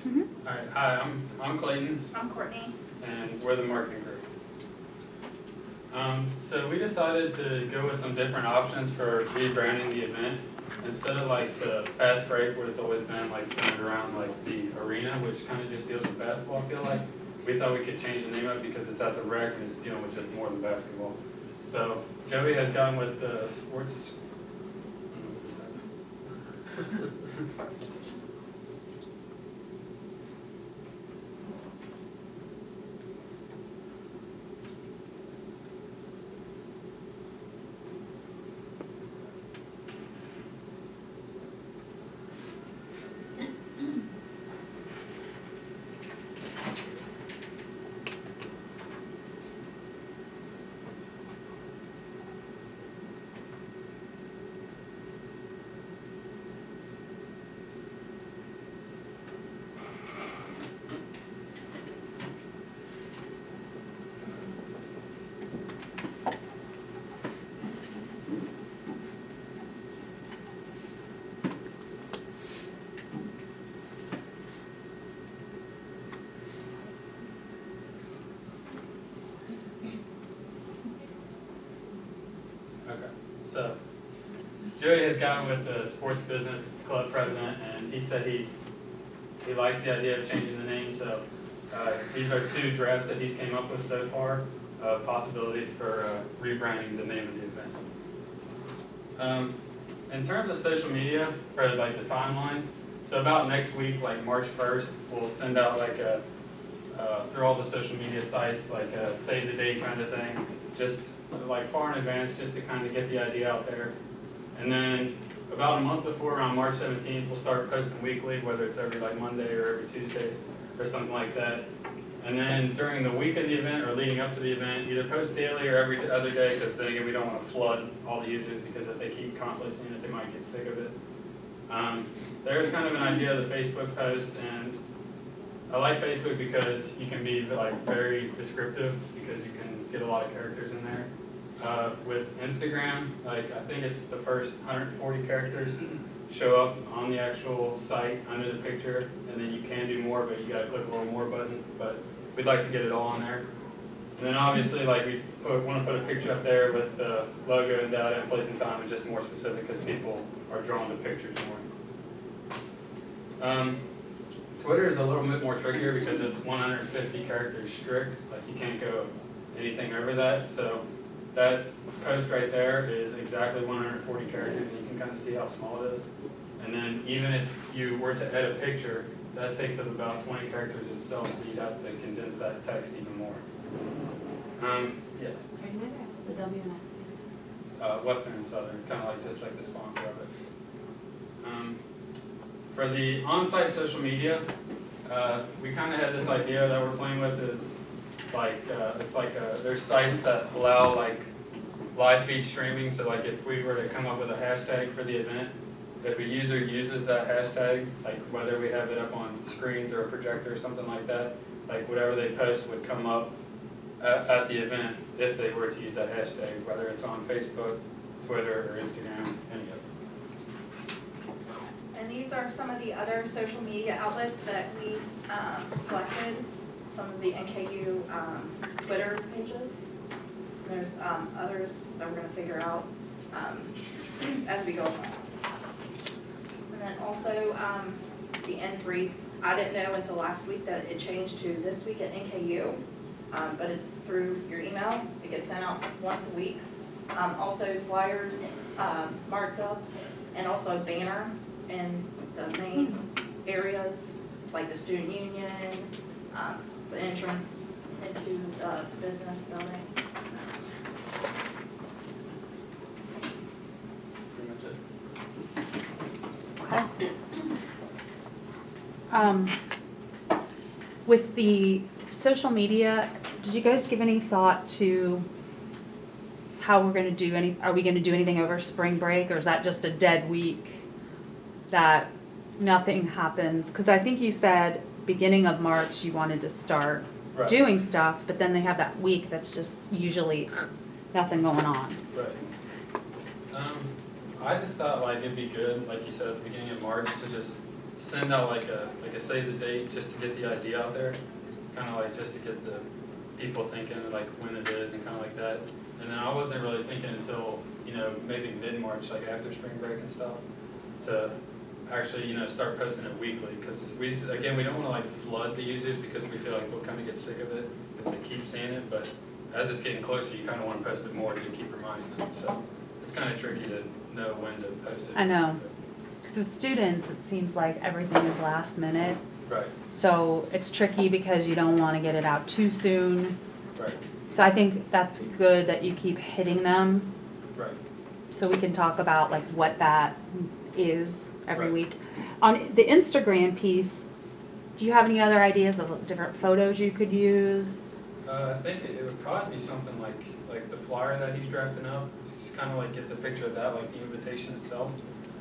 All right, hi, I'm Clayton, I'm Courtney. and we're the marketing group. So we decided to go with some different options for rebranding the event. Instead of like the fast break, where it's always been like centered around like the arena, which kind of just deals with basketball, I feel like, we thought we could change the name of it because it's at the rec and it's dealing with just more than basketball. So Joey has gone with the sports. Okay, so Joey has gotten with the sports business club president, and he said he likes the idea of changing the name. So these are two drafts that he's came up with so far of possibilities for rebranding the name of the event. In terms of social media for like the timeline, so about next week, like March 1st, we'll send out like a through all the social media sites, like a save the date kind of thing, just like far in advance, just to kind of get the idea out there. And then about a month before, around March 17th, we'll start posting weekly, whether it's every like Monday or every Tuesday or something like that. And then during the week of the event or leading up to the event, either post daily or every other day, because then again, we don't want to flood all the users, because if they keep constantly seeing it, they might get sick of it. There's kind of an idea of the Facebook post, and I like Facebook because you can be like very descriptive, because you can get a lot of characters in there. With Instagram, like I think it's the first 140 characters show up on the actual site under the picture, and then you can do more, but you gotta click a little more button, but we'd like to get it all on there. And then obviously, like we want to put a picture up there with the logo and data and place and time, and just more specific because people are drawn to pictures more. Twitter is a little bit more trickier because it's 150 characters strict, like you can't go anything over that. So that post right there is exactly 140 characters, and you can kind of see how small it is. And then even if you were to edit a picture, that takes up about 20 characters itself, so you'd have to condense that text even more. Yes. Sorry, can I ask what the WMS stands for? Western and Southern, kind of like just like the sponsor of it. For the on-site social media, we kind of had this idea that we're playing with is like it's like there's sites that allow like live feed streaming. So like if we were to come up with a hashtag for the event, if a user uses that hashtag, like whether we have it up on screens or a projector or something like that, like whatever they post would come up at the event if they were to use that hashtag, whether it's on Facebook, Twitter, or Instagram, any of it. And these are some of the other social media outlets that we selected, some of the NKU Twitter pages. There's others that we're going to figure out as we go along. And then also the end brief, I didn't know until last week that it changed to this week at NKU, but it's through your email. It gets sent out once a week. Also flyers marked up, and also a banner in the main areas, like the student union, the entrance into the business building. Pretty much it. With the social media, did you guys give any thought to how we're gonna do are we gonna do anything over spring break, or is that just a dead week that nothing happens? Cause I think you said beginning of March you wanted to start Right. doing stuff, but then they have that week that's just usually nothing going on. Right. I just thought like it'd be good, like you said at the beginning of March, to just send out like a save the date just to get the idea out there, kind of like just to get the people thinking like when it is and kind of like that. And then I wasn't really thinking until, you know, maybe mid-March, like after spring break and stuff, to actually, you know, start posting it weekly. Because we don't want to like flood the users because we feel like they'll kind of get sick of it if they keep seeing it. But as it's getting closer, you kind of want to post it more to keep reminding them. So it's kind of tricky to know when to post it. I know. Because with students, it seems like everything is last minute. Right, So it's tricky because you don't want to get it out too soon. right, So I think that's good that you keep hitting them, right. so we can talk about like what that is every Right. week. On the Instagram piece, do you have any other ideas of different photos you could use? I think it would probably be something like the flyer that he's drafting up. Just kind of like get the picture of that, like the invitation itself.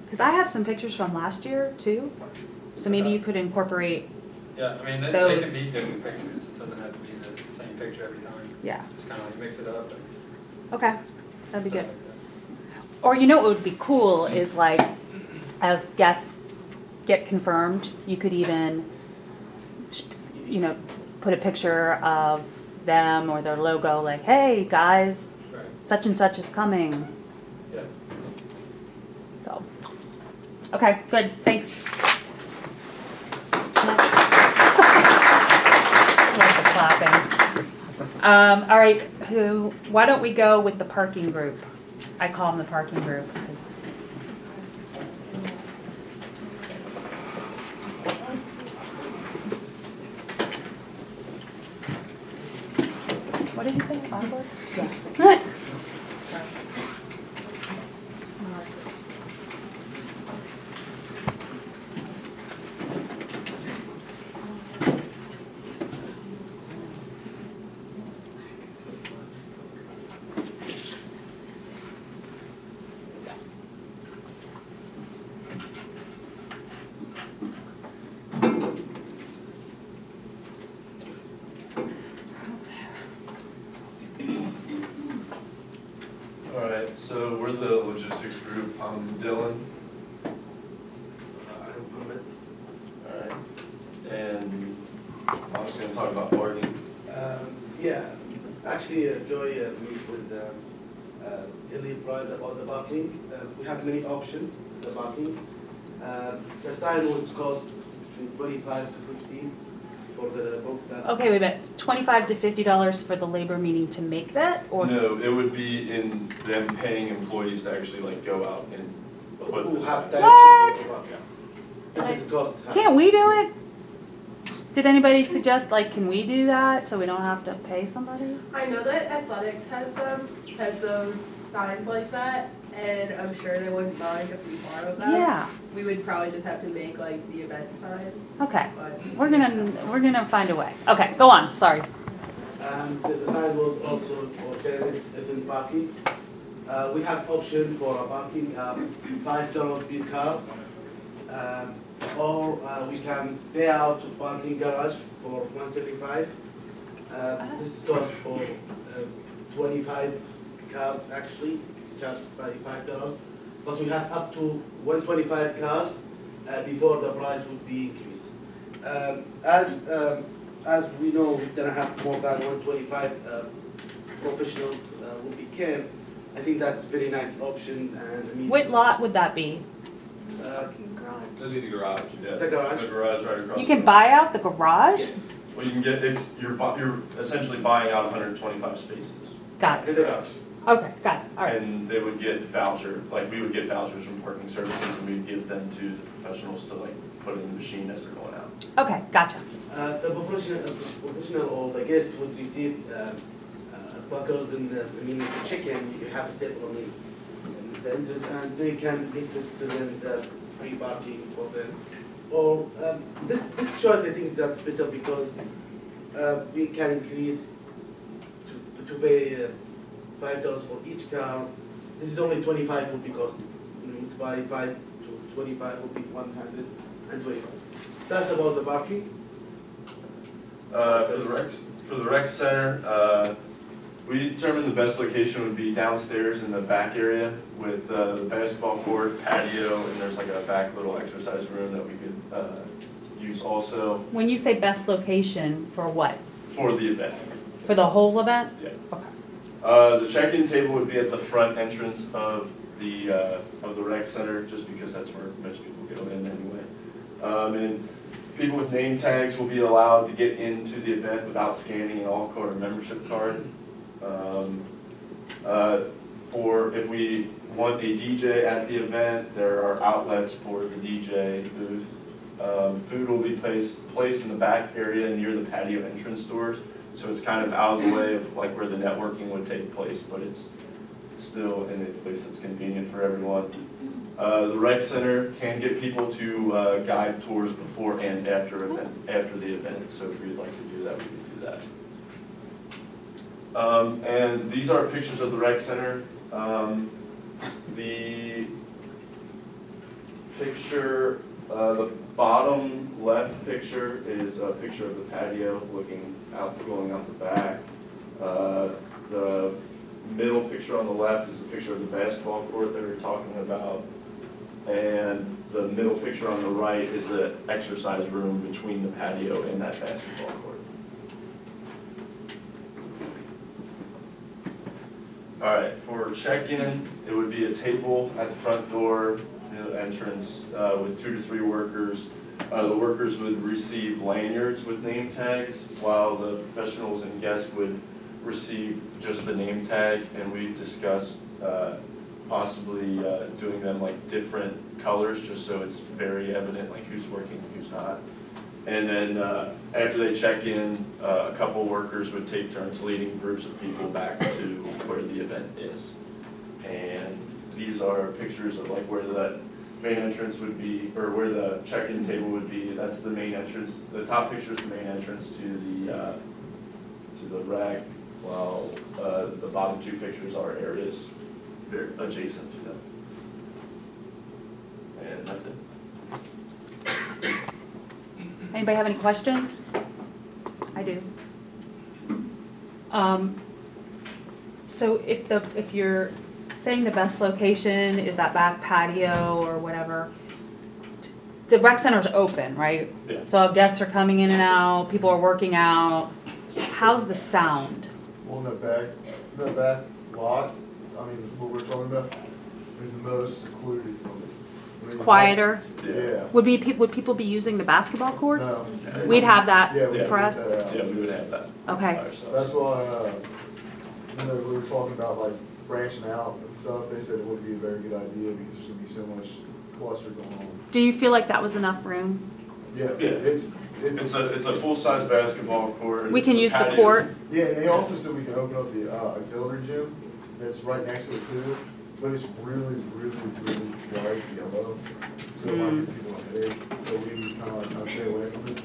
Because I have some pictures from last year too, so maybe you could incorporate, Yeah, I mean, they Those. can be different pictures. It doesn't have to be the same picture every time. yeah, Just kind of like mix it up. And okay, that'd be stuff good. like Or you know what would be cool is like, as guests get confirmed, you could even, you know, put a picture of them or their logo, like, hey, guys, that. Right, such and such is coming. yeah. So, okay, good, thanks. Like the clapping. All right, why don't we go with the parking group? I call them the parking group because what did you say? Awkward? Yeah. Alright, so we're the logistics group. I'm Dylan. Alright. And I'm just gonna talk about parking. Yeah, actually, Joy meet with Ellie Pride about the parking. We have many options in the parking. The sign would cost between 25 to 15 for the both. That's Okay, wait a minute. $25 to $50 for the labor meeting to make that, or No, it would be in them paying employees to actually like go out and put who the have sign. direction What? for the parking. This is the cost. can't we do it? Did anybody suggest like, can we do that so we don't have to pay somebody? I know that athletics has those signs like that, and I'm sure they wouldn't mind if we borrowed them. Yeah. We would probably just have to make like the event sign, Okay. but. We're gonna find a way. Okay, go on. Sorry. And the sign was also for tennis in parking. We have option for a parking, $5 per car. Or we can pay out to parking garage for $175. This goes for 25 cars actually, charged by $5. But we have up to 125 cars before the price would be increased. As we know, we're gonna have more than 125 professionals will be camp. I think that's a very nice option, and I mean. What lot would that be? That'd be the garage, yeah. The garage? The garage right across. You can from- buy out the garage? Yes, Well, you can get, you're essentially buying out 125 spaces. Got it. in the garage. Okay, got it. All right. And they would get we would get vouchers from parking services and we'd give them to the professionals to like put in the machine as they're going out. Okay, gotcha. The professional or the guest would receive burgers and the chicken. You have a table on the vendors, and they can mix it to them free parking for them. Or this choice, I think that's better because we can increase to pay $5 for each car. This is only 25 would be cost. To buy 5 to 25 would be 125. That's about the parking. For the rec center, We determined the best location would be downstairs in the back area with the basketball court, patio, and there's like a back little exercise room that we could use also When you say best location, for what? for the event. For the whole event? Yeah. Okay. The check-in table would be at the front entrance of the rec center, just because that's where most people go in anyway. And people with name tags will be allowed to get into the event without scanning an all-card or membership card. For if we want a DJ at the event, there are outlets for the DJ booth. Food will be placed in the back area near the patio entrance doors, so it's kind of out of the way of like where the networking would take place, but it's still in a place that's convenient for everyone. The rec center can get people to guide tours before and after the event, so if we'd like to do that, we can do that. And these are pictures of the rec center. The picture, the bottom left picture is a picture of the patio looking out, going out the back. The middle picture on the left is a picture of the basketball court that we were talking about. And the middle picture on the right is the exercise room between the patio and that basketball court. All right, for check-in, it would be a table at the front door, near the entrance, with 2 to 3 workers. The workers would receive lanyards with name tags, while the professionals and guests would receive just the name tag, and we've discussed possibly doing them like different colors, just so it's very evident like who's working, who's not. And then after they check in, a couple workers would take turns leading groups of people back to where the event is. And these are pictures of like where the main entrance would be, or where the check-in table would be. That's the main entrance. The top picture is the main entrance to the rec, while the bottom 2 pictures are areas adjacent to them. And that's it. Anybody have any questions? I do. So if you're saying the best location is that back patio or whatever, the rec center's open, right? Yeah. So guests are coming in and out, people are working out. How's the sound? Well, in the back lot, I mean, what we're talking about is the most secluded from it. I mean, Quieter? Yeah. Would people be using the basketball courts? No. We'd have that Yeah, we for put us? that out. Yeah, we would have that. Okay. by ourselves. That's why, we were talking about like branching out and stuff, they said it wouldn't be a very good idea because there's gonna be so much cluster going on. Do you feel like that was enough room? Yeah, Yeah. it's, It's a full-size basketball court. We can use the patio. court? yeah, and they also said we can open up the auxiliary gym that's right next to it too, but it's really, really, really bright yellow. So it might give people a headache, so we kind of stay away from it.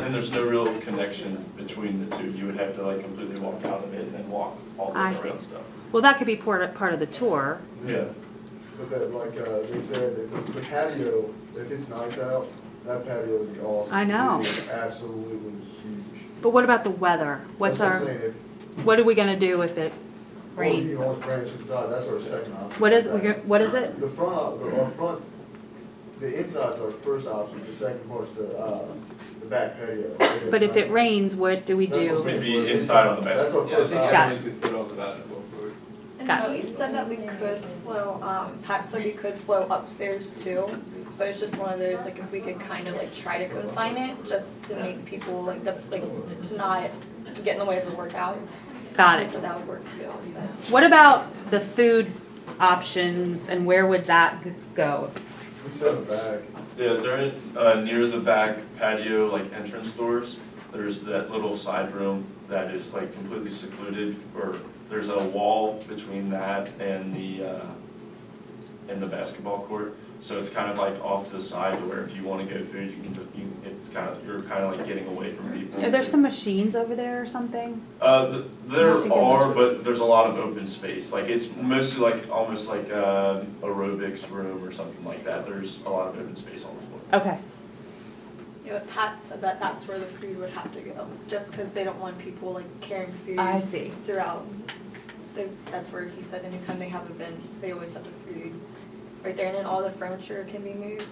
And there's no real connection between the two. You would have to like completely walk out of it and then walk all the I way see. around stuff. Well, that could be part of the tour. Yeah. But that, like, they said, that the patio, if it's nice out, that patio would be awesome. I know. It is absolutely huge. But what about the weather? That's what I'm saying, if, What are we gonna do if it well, if you rains? want to branch inside, that's our second option. What is it? The front, the inside's our first option, the second part's the back patio. But if it rains, what do we That's what I'm do? saying, We'd be we're inside on the That's our Yeah, I first think option. Got everyone could fit on the basketball court. And Got no, it. you said that we could flow, Pat said we could flow upstairs too, but it's just one of those, like, if we could kind of like try to confine it, just to make people like, to not get in the way of the workout. Got So it. that would work too. What about the food options and where would that go? We set in the back. Yeah, they're near the back patio, like entrance doors. There's that little side room that is like completely secluded, or there's a wall between that and the basketball court. So it's kind of like off to the side to where if you want to get food, you can just, you're kind of like getting away from people. Are there some machines over there or something? There are, but there's a lot of open space. Like it's mostly like, almost like aerobics room or something like that. There's a lot of open space on the floor. Okay. Pat said that that's where the food would have to go, just because they don't want people like carrying food I see. throughout. So that's where he said anytime they have events, they always have the food right there, and then all the furniture can be moved.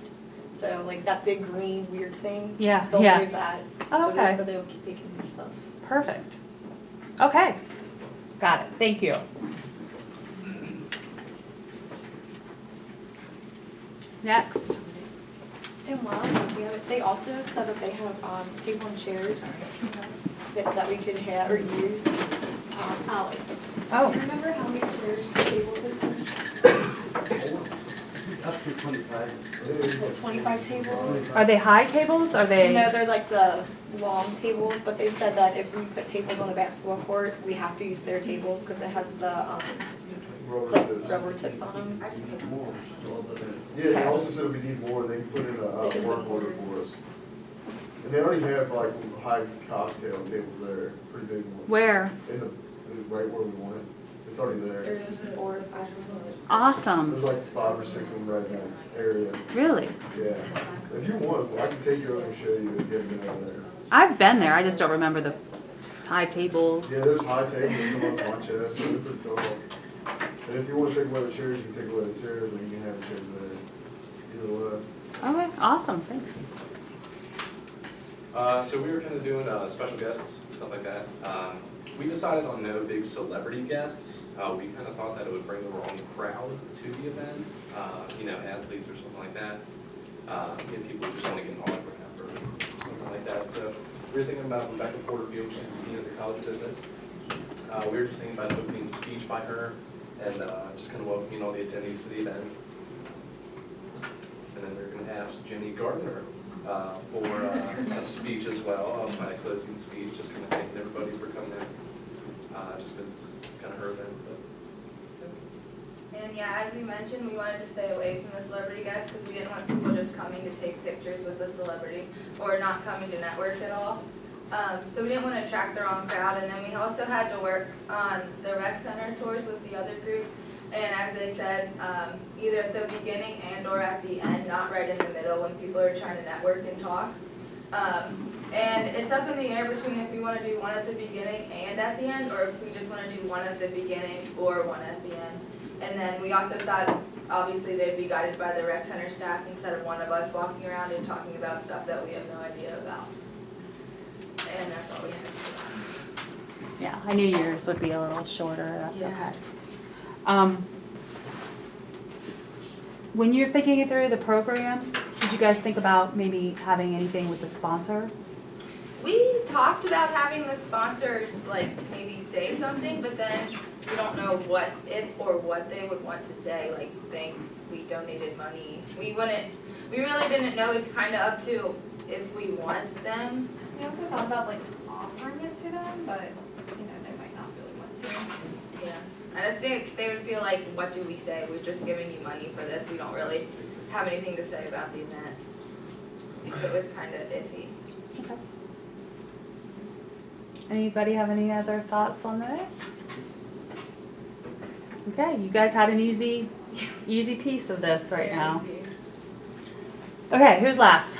So like that big green weird thing, Yeah, they'll yeah. move that. Oh, okay. So they can move stuff. Perfect. Okay. Got it. Thank you. Next. And while we have it, they also said that they have table and chairs that we could have or use. Alex, do Oh, you remember how many chairs the tables is? Up to 25. Is it 25 tables? are they high tables? Are they? No, they're like the long tables, but they said that if we put tables on the basketball court, we have to use their tables because it has the rubber tips on them. Yeah, they also said if we need more, they can put in a work order for us. And they already have like high cocktail tables there, pretty big ones. Where? In the, right where we want it. It's already there. There's 4 or 5 of them. Awesome. There's like 5 or 6 of them right in that area. Really? Yeah. If you want, I can take you over and show you if you haven't been over there. I've been there. I just don't remember the high tables. Yeah, there's high tables, come up to my chest, so they're pretty tall. And if you want to take away the chairs, you can take away the chairs, or you can have the chairs there. Either way. Okay, awesome. Thanks. So we were kind of doing special guests, stuff like that. We decided on no big celebrity guests. We kind of thought that it would bring the wrong crowd to the event, you know, athletes or something like that. If people just want to get an autograph or something like that. So we were thinking about Rebecca Porterfield, she's the dean of the College of Business. We were just thinking about an opening speech by her and just kind of welcoming all the attendees to the event. And then we're going to ask Jenny Gardner for a speech as well, a closing speech, just kind of thanking everybody for coming in, just because it's kind of her event. And yeah, as we mentioned, we wanted to stay away from the celebrity guests because we didn't want people just coming to take pictures with the celebrity or not coming to network at all. So we didn't want to attract the wrong crowd, and then we also had to work on the rec center tours with the other group. And as they said, either at the beginning and or at the end, not right in the middle when people are trying to network and talk. And it's up in the air between if we want to do one at the beginning and at the end, or if we just want to do one at the beginning or one at the end. And then we also thought, obviously, they'd be guided by the rec center staff instead of one of us walking around and talking about stuff that we have no idea about. And that's all we had to say. Yeah, I knew yours would be a little shorter. That's Yeah. okay. When you're thinking through the program, did you guys think about maybe having anything with the sponsor? We talked about having the sponsors like maybe say something, but then we don't know what, if or what they would want to say, like thanks, we donated money. We really didn't know. It's kind of up to if we want them. We also thought about like offering it to them, but you know, they might not really want to. Yeah. I just think they would feel like, what do we say? We're just giving you money for this. We don't really have anything to say about the event. So it was kind of iffy. Okay. Anybody have any other thoughts on this? Okay, you guys had an easy piece of this right now. Easy. Okay, who's last?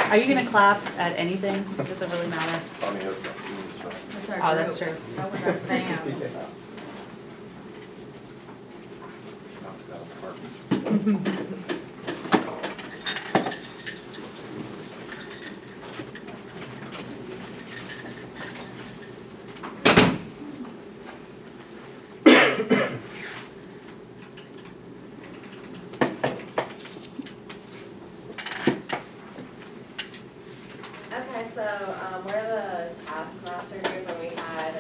Are you gonna clap at anything? Does it really matter? I mean, it's about 2 minutes, so. That's our Oh, that's group. true. That was our fam. Okay, so we're the taskmaster group, and we had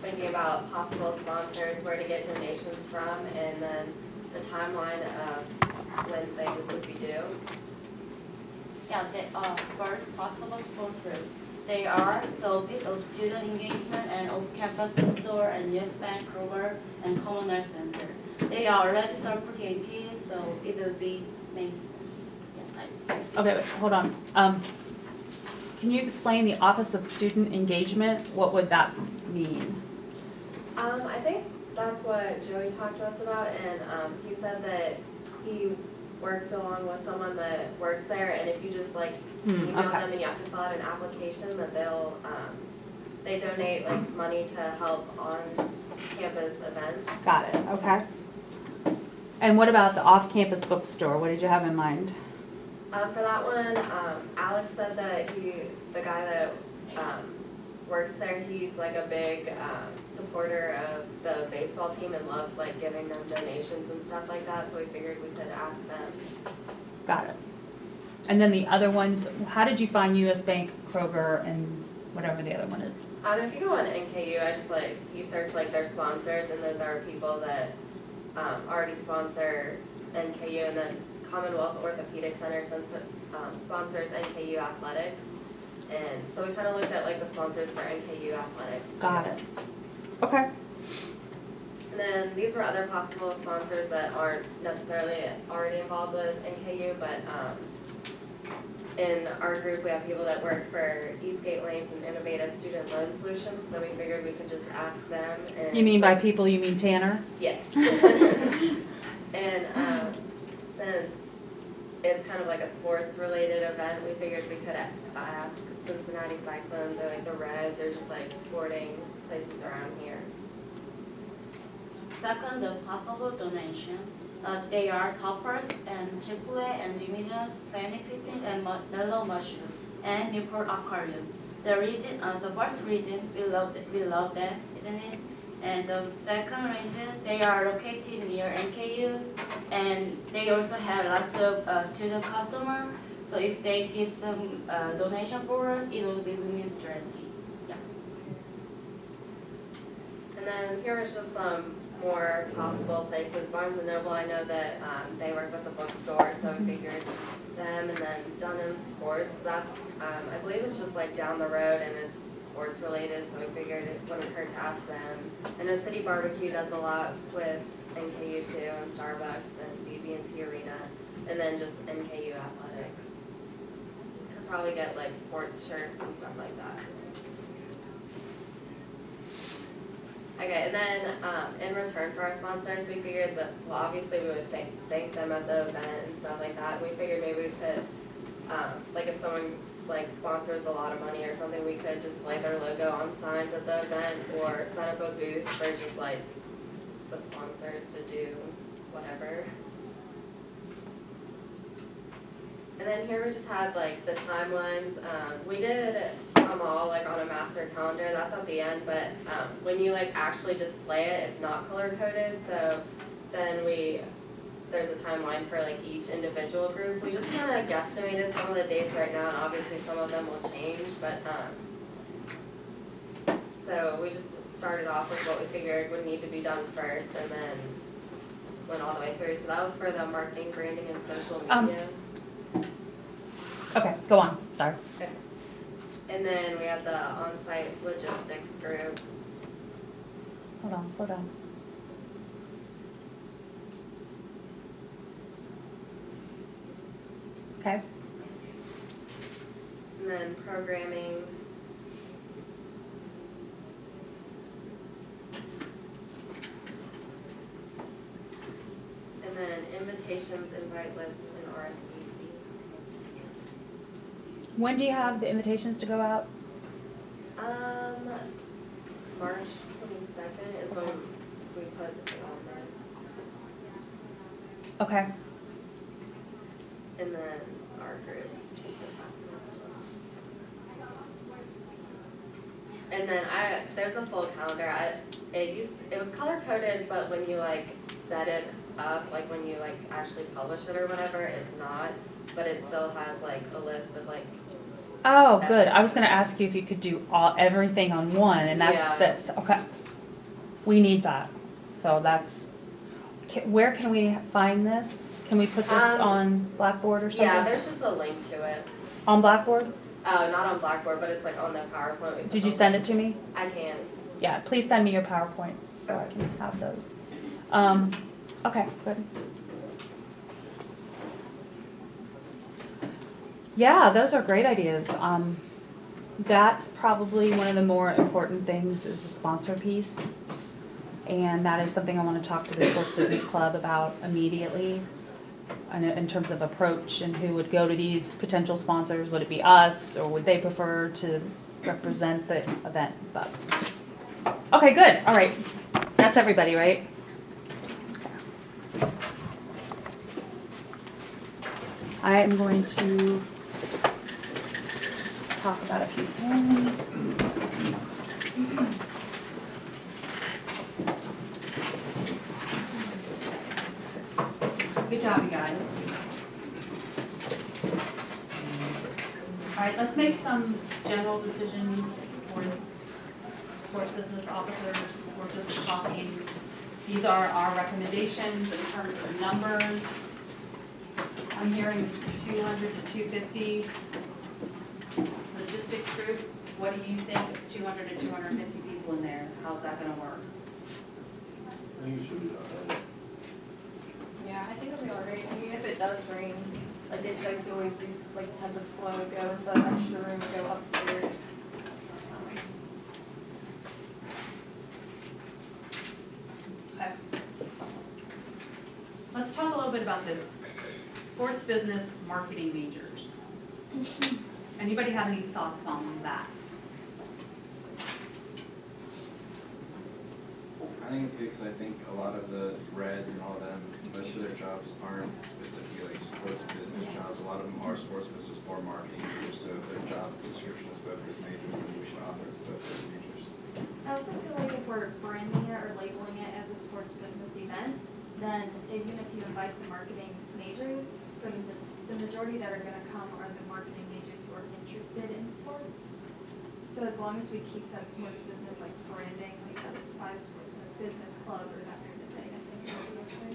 thinking about possible sponsors, where to get donations from, and then the timeline of when things would be due. Yeah, they are first possible sponsors. They are the Office of Student Engagement and Off-Campus Bookstore and Yes Bank, Kroger, and Commonwealth Center. They are already supporting kids, so it will be made. Yeah, Okay, wait, hold on. Can you explain the Office of Student Engagement? What would that mean? I think that's what Joey talked to us about, and, he said that he worked along with someone that works there, and if you just like email okay. them and you have to fill out an application, that they'll, they donate like money to help on campus events. Got it, okay. And what about the off-campus bookstore? What did you have in mind? For that one, Alex said that the guy that, works there, he's like a big, supporter of the baseball team and loves like giving them donations and stuff like that, so we figured we could ask them. Got it. And then the other ones, how did you find US Bank, Kroger, and whatever the other one is? If you go on NKU, I just like, you search like their sponsors, and those are people that, already sponsor NKU, and then Commonwealth Orthopedic Center sponsors NKU athletics. And so we kind of looked at like the sponsors for NKU athletics. Got it. Okay. And then these were other possible sponsors that aren't necessarily already involved with NKU, but in our group we have people that work for Eastgate Lanes and Innovative Student Loan Solutions, so we figured we could just ask them. And You mean by people, you mean Tanner? Yes. And since it's kind of like a sports related event, we figured we could ask Cincinnati Cyclones or like the Reds or just like sporting places around here. Second, the possible donation. They are Toppers and Chick-fil-A and Jimmy John's, Planet Fitness and Mellow Mushroom and Newport Aquarium. The reason, the first reason we love them, isn't it? And the second reason, they are located near NKU, and they also have lots of student customers. So if they give some donation for us, it will be win-win strategy. Yeah. And then here is just some more possible places. Barnes & Noble, I know that they work with the bookstore, so we figured them. And then Dunham Sports, that's, I believe it's just like down the road and it's sports related, so we figured it wouldn't hurt to ask them. I know City Barbecue does a lot with NKU too, and Starbucks and BB&T Arena, and then just NKU athletics. Could probably get like sports shirts and stuff like that. Okay, and then in return for our sponsors, we figured that, well, obviously we would thank them at the event and stuff like that. We figured maybe we could, like if someone like sponsors a lot of money or something, we could display their logo on signs at the event or set up a booth for just like the sponsors to do whatever. And then here we just had like the timelines. We did them all like on a master calendar, that's at the end, but when you like actually display it, it's not color coded, so then there's a timeline for like each individual group. We just kind of guesstimated some of the dates right now, and obviously some of them will change, but so we just started off with what we figured would need to be done first, and then went all the way through. So that was for the marketing, branding, and social media. Okay, go on, sorry. Okay. And then we had the on-site logistics group. Hold on, slow down. Okay, And then programming. And then invitations, invite list, and RSVP. when do you have the invitations to go out? March 22nd is when we put it on there. Okay, And then our group. And then there's a full calendar. It was color coded, but when you like set it up, like when you like actually publish it or whatever, it's not. But it still has like a list of like. oh, good, I was gonna ask you if you could do everything on one, and Yeah. that's this, okay. We need that, so that's, where can we find this? Can we put this on Blackboard or something? Yeah, there's just a link to it. On Blackboard? Oh, not on Blackboard, but it's like on the PowerPoint. we put Did you on- send it to me? I can. Yeah, please send me your PowerPoints so I can have those. Okay, good. Yeah, those are great ideas. That's probably one of the more important things is the sponsor piece. And that is something I want to talk to the Sports Business Club about immediately. In terms of approach and who would go to these potential sponsors. Would it be us, or would they prefer to represent the event? But okay, good. All right. That's everybody, right? I am going to talk about a few things. Good job, you guys. All right, let's make some general decisions for sports business officers. We're just talking, these are our recommendations in terms of numbers. I'm hearing 200 to 250. Logistics group, what do you think of 200 to 250 people in there? How's that gonna work? I think it should be done. Yeah, I think it'll be alright. I mean, if it does rain, like they said, we always do, like, have the flow go into that extra room, go upstairs. Okay. Let's talk a little bit about this sports business marketing majors. Anybody have any thoughts on that? I think it's good because I think a lot of the Reds and all of them, most of their jobs aren't specifically like sports business jobs. A lot of them are sports business or marketing majors, so if their job description is both those majors, then we should offer it to both those majors. I also feel like if we're branding it or labeling it as a sports business event, then even if you invite the marketing majors, the majority that are gonna come are the marketing majors who are interested in sports. So as long as we keep that sports business like branding, like that it's by the sports business club or that kind of thing, I think it'll be okay.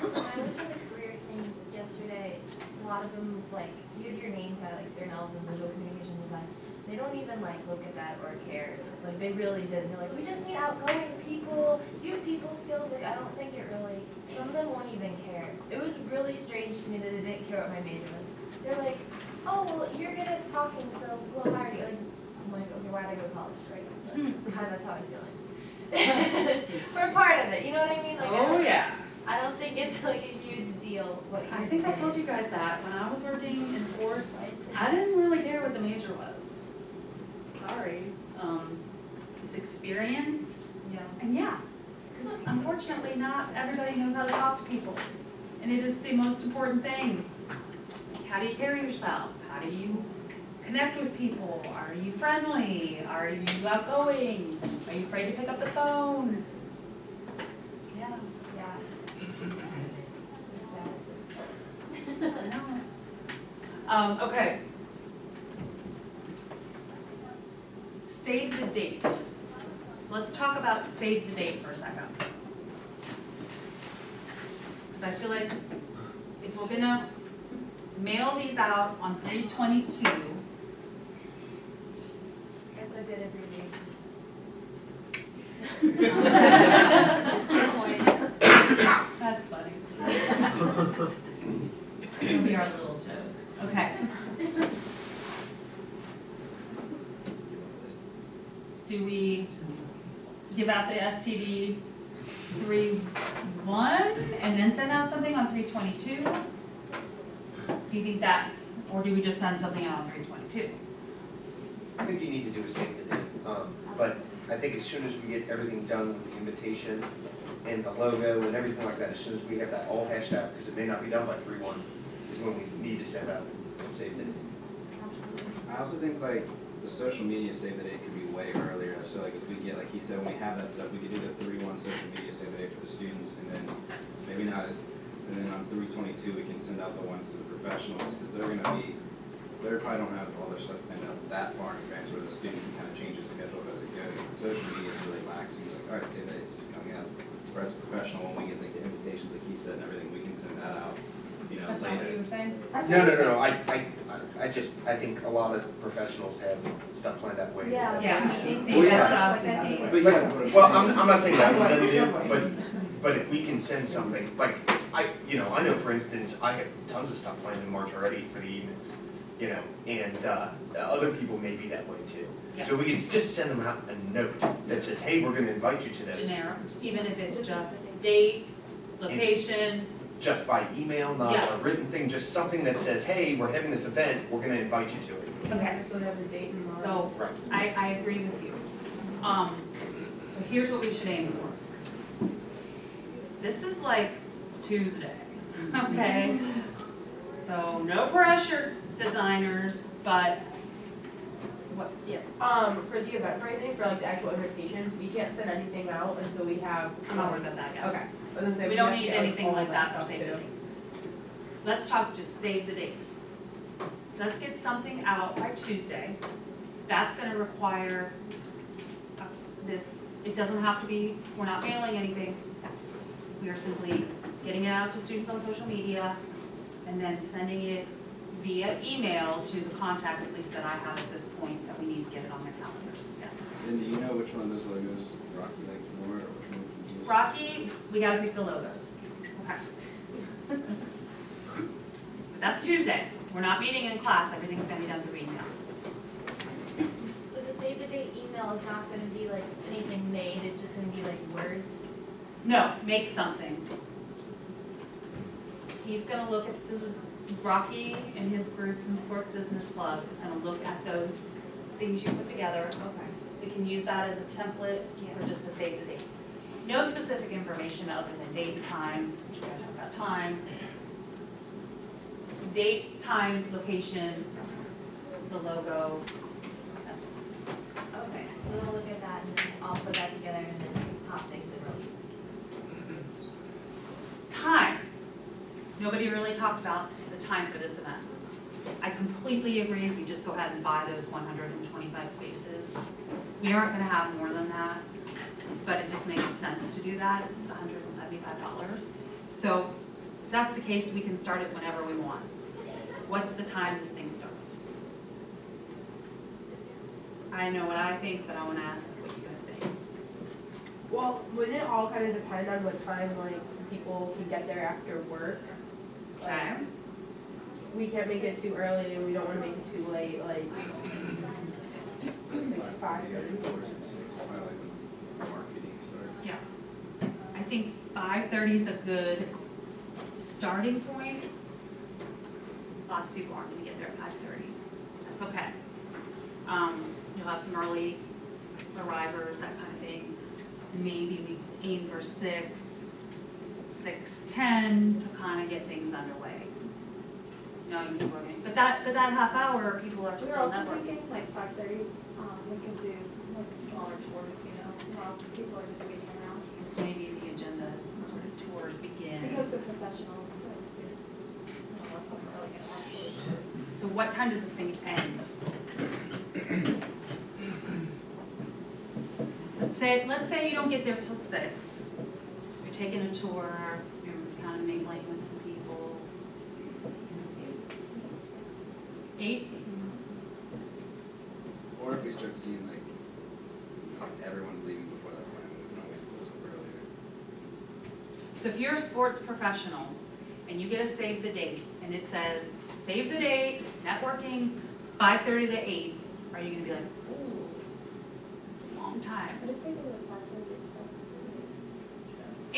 When I went to the career thing yesterday, a lot of them, like, you have your name tag, like Cernels and visual communication design. They don't even like look at that or care. Like they really did. They're like, we just need outgoing people. Do you have people skills? Like I don't think it really. Some of them won't even care. It was really strange to me that they didn't care what my major was. They're like, oh well, you're good at talking, so we'll hire you. Like I'm like, okay, why did I go to college? Right? But kind of that's how I was feeling. For part of it, you know what I mean? Like Oh, yeah. I don't think it's like a huge deal. What you I think I told you guys that when I was working in sports, I didn't really care what the major was. Sorry. It's experience. Yeah. And yeah, because unfortunately not everybody knows how to talk to people. And it is the most important thing. How do you carry yourself? How do you connect with people? Are you friendly? Are you outgoing? Are you afraid to pick up the phone? Yeah. Yeah. I know. Okay. Save the date. So let's talk about save the date for a second. Because I feel like if we're gonna mail these out on 3/22. That's a good abbreviation. That's funny. It'll be our little joke. Okay. Do we give out the STD 3/1 and then send out something on 3/22? Do you think that's, or do we just send something out on 3/22? I think you need to do a save the date, but I think as soon as we get everything done with the invitation and the logo and everything like that, as soon as we have that all hashed out, because it may not be done by 3/1, is when we need to send out a save the date. I also think like the social media save the date could be way earlier. So like if we get, like he said, when we have that stuff, we could do the 3/1 social media save the date for the students, and then maybe not as, and then on 3/22 we can send out the ones to the professionals because they probably don't have all their stuff planned out that far in advance where the student can kind of change his schedule as it goes. Social media is really lax. He's like, all right, save the date, this is coming out. Whereas professional, when we get like the invitations, like he said, and everything, we can send that out, you know, That's not what you later. were saying? No, I think a lot of professionals have stuff planned that way. Yeah. Yeah. Meetings. See, that's what I was thinking. But yeah, what I'm Well, saying I'm not saying that's what they do, but if we can send something, like, I know for instance, I have tons of stuff planned in March already for the evenings. you know, and, other people may be that way too. Yeah. So we can just send them out a note that says, hey, we're gonna invite you to this. Generic, even if it's just date, location, Just by email, not Yeah. a written thing, just something that says, hey, we're having this event, we're gonna invite you to it. okay, So they have the date in mind. so Right. I agree with you. So here's what we should aim for. This is like Tuesday, okay? So no pressure, designers, but what, yes, For the Eventbrite, for like the actual invitations, we can't send anything out until we have. I'm not worried about that yet. Okay. I was gonna say, We don't have to need get, like, anything all like that for stuff save the too. date. Let's talk, just save the date. Let's get something out by Tuesday. That's gonna require this, it doesn't have to be, we're not mailing anything. We are simply getting it out to students on social media and then sending it via email to the contacts, at least that I have at this point, that we need to get it on their calendars, yes. And do you know which one of those logos Rocky liked more, or which one we can use? Rocky, we gotta pick the logos. Okay. But that's Tuesday. We're not meeting in class. Everything's gonna be done through email. So the save the date email is not gonna be like anything made, it's just gonna be like words? No, make something. He's gonna look at, this is Rocky and his group from Sports Business Club is gonna look at those things you put together. Okay. We can use that as a template for just the save the date. No specific information other than date and time, which we gotta talk about time. Date, time, location, the logo. That's it. Okay, so we'll look at that and then I'll put that together and then pop things in really. Time. Nobody really talked about the time for this event. I completely agree, we just go ahead and buy those 125 spaces. We aren't gonna have more than that, but it just makes sense to do that, it's $175. So if that's the case, we can start it whenever we want. What's the time this thing starts? I know what I think, but I wanna ask what you guys think. Well, wouldn't it all kind of depend on what time, like, people can get there after work? Okay? We can't make it too early and we don't wanna make it too late, like 5:30. Doors at 6, probably like when marketing starts. Yeah. I think 5:30 is a good starting point. Lots of people aren't gonna get there at 5:30. That's okay. You'll have some early arrivers, that kind of thing. Maybe we aim for 6:10 to kind of get things underway. Knowing people are going, but that half hour, people are We were still also networking. thinking like 5:30, we could do like smaller tours, you know, while people are just waiting around. Maybe the agenda is sort of tours begin. Because the professional like, students, I don't know if I'm really gonna have tours. So what time does this thing end? Let's say you don't get there till 6. You're taking a tour, you're kind of mingling with some people. 8? Or if we start seeing like everyone's leaving before that point, we can always close up earlier. So if you're a sports professional and you get a save the date and it says, save the date, networking, 5:30 to 8, are you gonna be like, ooh, it's a long time? But if they do it 5:30, so.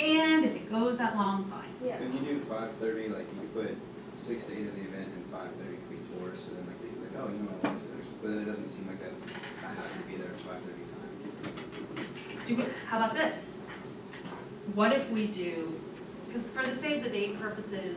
And if it goes that long, fine. Yeah. Can you do 5:30, like you could put 6 to 8 as the event and 5:30 could be tours, so then like they can be like, oh, you know what, but then it doesn't seem like that's, I have to be there at 5:30 time. How about this? What if we do, because for the save the date purposes,